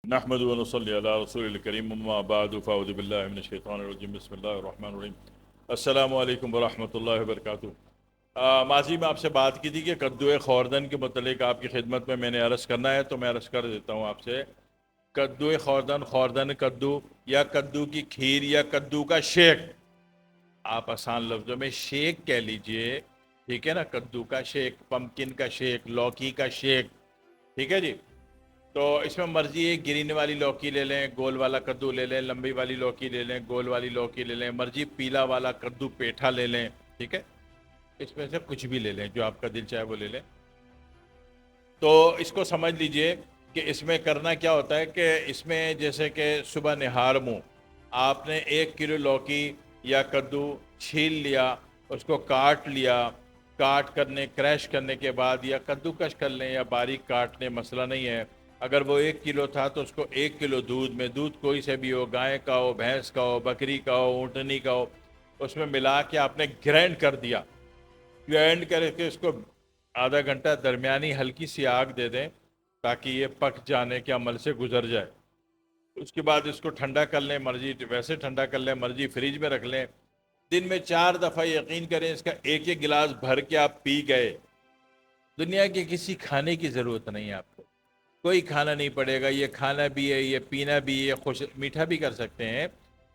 نحمد و نصلی علی رسول الکریم اما بعد فاعوذ باللہ من الشیطان الرجیم بسم اللہ الرحمن الرحیم السلام علیکم ورحمۃ اللہ وبرکاتہ۔ ماضی میں آپ سے بات کی تھی کہ کدو خوردن کے متعلق آپ کی خدمت میں نے عرض کرنا ہے، تو میں عرض کر دیتا ہوں آپ سے۔ کدو خوردن، خوردن کدو یا کدو کی کھیر یا کدو کا شیک، آپ آسان لفظوں میں شیک کہہ لیجئے، ٹھیک ہے نا؟ کدو کا شیک، پمکن کا شیک، لوکی کا شیک، ٹھیک ہے جی۔ تو اس میں مرضی ہے، گرین والی لوکی لے لیں، گول والا کدو لے لیں، لمبی والی لوکی لے لیں، گول والی لوکی لے لیں، مرضی پیلا والا کدو پیٹھا لے لیں، ٹھیک ہے؟ اس میں سے کچھ بھی لے لیں، جو آپ کا دل چاہے وہ لے لیں۔ تو اس کو سمجھ لیجئے کہ اس میں کرنا کیا ہوتا ہے کہ اس میں جیسے کہ صبح نہار منہ آپ نے 1 کلو لوکی یا کدو چھیل لیا، اس کو کاٹ لیا، کاٹ کرنے کریش کرنے کے بعد یا کدو کش کر لیں یا باریک کاٹ لیں، مسئلہ نہیں ہے۔ اگر وہ 1 کلو تھا تو اس کو 1 کلو دودھ میں، دودھ کوئی سے بھی ہو، گائے کا ہو، بھینس کا ہو، بکری کا ہو، اونٹنی کا ہو، اس میں ملا کے آپ نے گرینڈ کر دیا۔ گرینڈ کر کے اس کو آدھا گھنٹہ درمیانی ہلکی سی آگ دے دیں تاکہ یہ پک جانے کے عمل سے گزر جائے۔ اس کے بعد اس کو ٹھنڈا کر لیں، مرضی ویسے ٹھنڈا کر لیں، مرضی فریج میں رکھ لیں۔ دن میں 4 دفعہ یقین کریں اس کا ایک ایک گلاس بھر کے آپ پی گئے، دنیا کے کسی کھانے کی ضرورت نہیں ہے آپ کو، کوئی کھانا نہیں پڑے گا۔ یہ کھانا بھی ہے، یہ پینا بھی ہے، خوش میٹھا بھی کر سکتے ہیں،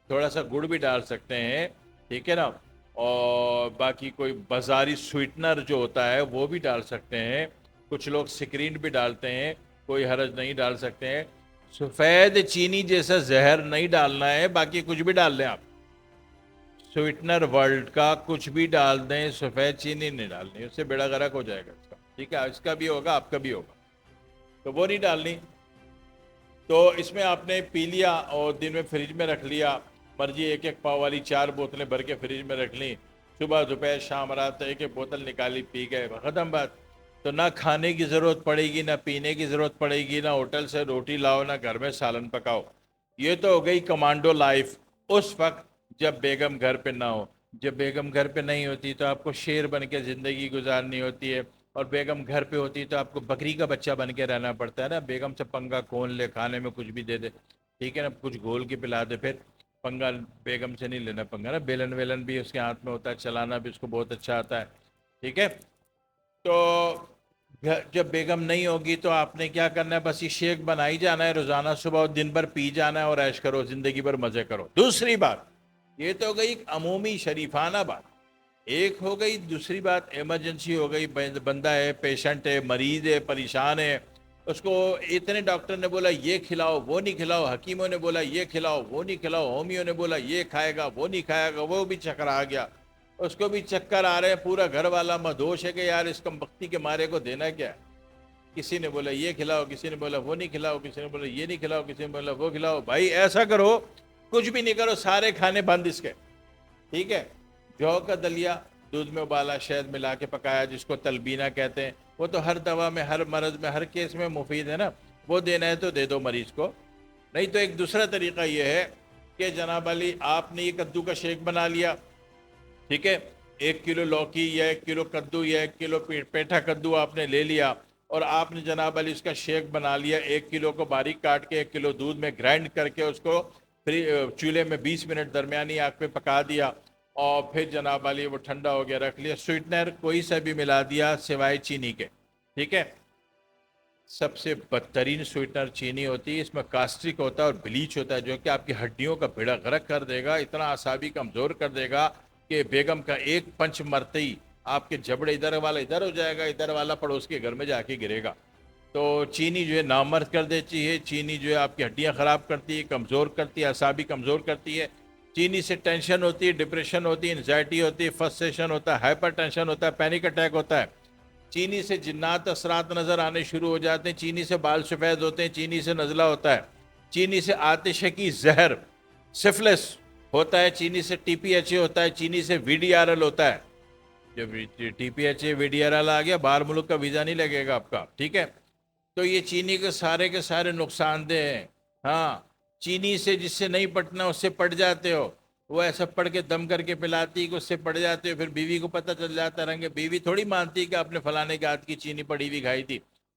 تھوڑا سا گڑ بھی ڈال سکتے ہیں، ٹھیک ہے نا؟ اور باقی کوئی بازاری سویٹنر جو ہوتا ہے وہ بھی ڈال سکتے ہیں، کچھ لوگ سکرین بھی ڈالتے ہیں، کوئی حرج نہیں، ڈال سکتے ہیں۔ سفید چینی جیسا زہر نہیں ڈالنا ہے، باقی کچھ بھی ڈال لیں آپ، سویٹنر ورلڈ کا کچھ بھی ڈال دیں، سفید چینی نہیں ڈالنی، اس سے بیڑا غرق ہو جائے گا اس کا، ٹھیک ہے؟ اس کا بھی ہوگا، آپ کا بھی ہوگا، تو وہ نہیں ڈالنی۔ تو اس میں آپ نے پی لیا اور دن میں فریج میں رکھ لیا، مرضی ایک ایک پاؤ والی 4 بوتلیں بھر کے فریج میں رکھ لیں، صبح دوپہر شام رات ایک ایک بوتل نکالی، پی گئے، ختم بات۔ تو نہ کھانے کی ضرورت پڑے گی، نہ پینے کی ضرورت پڑے گی، نہ ہوٹل سے روٹی لاؤ، نہ گھر میں سالن پکاؤ۔ یہ تو ہو گئی کمانڈو لائف، اس وقت جب بیگم گھر پہ نہ ہو۔ جب بیگم گھر پہ نہیں ہوتی تو آپ کو شیر بن کے زندگی گزارنی ہوتی ہے، اور بیگم گھر پہ ہوتی تو آپ کو بکری کا بچہ بن کے رہنا پڑتا ہے نا۔ بیگم سے پنگا کون لے، کھانے میں کچھ بھی دے دے، ٹھیک ہے نا، کچھ گھول کے پلا دے، پھر پنگا بیگم سے نہیں لینا پنگا نا۔ بیلن ویلن بھی اس کے ہاتھ میں ہوتا ہے، چلانا بھی اس کو بہت اچھا آتا ہے، ٹھیک ہے؟ تو جب بیگم نہیں ہوگی تو آپ نے کیا کرنا ہے، بس یہ شیک بنائی جانا ہے روزانہ صبح، اور دن بھر پی جانا ہے اور عیش کرو، زندگی بھر مزے کرو۔ دوسری بات، یہ تو ہو گئی ایک عمومی شریفانہ بات، ایک ہو گئی۔ دوسری بات ایمرجنسی ہو گئی، بندہ ہے، پیشنٹ ہے، مریض ہے، پریشان ہے، اس کو اتنے ڈاکٹر نے بولا یہ کھلاؤ، وہ نہیں کھلاؤ، حکیموں نے بولا یہ کھلاؤ، وہ نہیں کھلاؤ، ہومیو نے بولا یہ کھائے گا، وہ نہیں کھائے گا، وہ بھی چکر آ گیا، اس کو بھی چکر آ رہے ہیں، پورا گھر والا مدہوش ہے کہ یار اس کم بختی کے مارے کو دینا کیا ہے۔ کسی نے بولا یہ کھلاؤ، کسی نے بولا وہ نہیں کھلاؤ، کسی نے بولا یہ نہیں کھلاؤ، کسی نے بولا وہ کھلاؤ۔ بھائی ایسا کرو، کچھ بھی نہیں کرو، سارے کھانے بند اس کے، ٹھیک ہے؟ جو کا دلیا دودھ میں ابالا، شہد ملا کے پکایا، جس کو تلبینہ کہتے ہیں، وہ تو ہر دوا میں، ہر مرض میں، ہر کیس میں مفید ہے نا، وہ دینا ہے تو دے دو مریض کو۔ نہیں تو ایک دوسرا طریقہ یہ ہے کہ جناب علی آپ نے یہ کدو کا شیک بنا لیا، ٹھیک ہے؟ 1 کلو لوکی یا 1 کلو کدو یا 1 کلو پیٹھا کدو آپ نے لے لیا، اور آپ نے جناب علی اس کا شیک بنا لیا، 1 کلو کو باریک کاٹ کے 1 کلو دودھ میں گرائنڈ کر کے اس کو چولہے میں 20 منٹ درمیانی آگ پہ پکا دیا، اور پھر جناب علی وہ ٹھنڈا ہو گیا، رکھ لیا۔ سویٹنر کوئی سا بھی ملا دیا سوائے چینی کے، ٹھیک ہے؟ سب سے بدترین سویٹنر چینی ہوتی ہے، اس میں کاسٹرک ہوتا ہے اور بلیچ ہوتا ہے، جو کہ آپ کی ہڈیوں کا بیڑا غرق کر دے گا، اتنا اعصابی کمزور کر دے گا کہ بیگم کا ایک پنچ مرتے ہی آپ کے جبڑے ادھر والا ادھر ہو جائے گا، ادھر والا پڑوس کے گھر میں جا کے گرے گا۔ تو چینی جو ہے نامرد کر دیتی ہے، چینی جو ہے آپ کی ہڈیاں خراب کرتی ہے، کمزور کرتی ہے، اعصابی کمزور کرتی ہے۔ چینی سے ٹینشن ہوتی ہے، ڈپریشن ہوتی ہے، انزائٹی ہوتی ہے، فرسٹریشن ہوتا ہے، ہائپر ٹینشن ہوتا ہے، پینک اٹیک ہوتا ہے۔ چینی سے جنات اثرات نظر آنے شروع ہو جاتے ہیں، چینی سے بال سفید ہوتے ہیں، چینی سے نزلہ ہوتا ہے، چینی سے آتش کی زہر سفلس ہوتا ہے، چینی سے ٹی پی ایچ اے ہوتا ہے، چینی سے وی ڈی آر ایل ہوتا ہے۔ جب T P H A V D R L آ گیا، باہر ملک کا ویزا نہیں لگے گا آپ کا، ٹھیک ہے؟ تو یہ چینی کے سارے نقصان دہ ہیں۔ ہاں، چینی سے جس سے نہیں پٹنا اس سے پٹ جاتے ہو، وہ ایسا پڑھ کے دم کر کے پلاتی کہ اس سے پڑ جاتے ہو، پھر بیوی کو پتہ چل جاتا، رنگ بیوی تھوڑی مانتی کہ آپ نے فلانے کے ہاتھ کی چینی پڑی ہوئی کھائی تھی،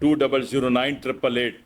2009 888,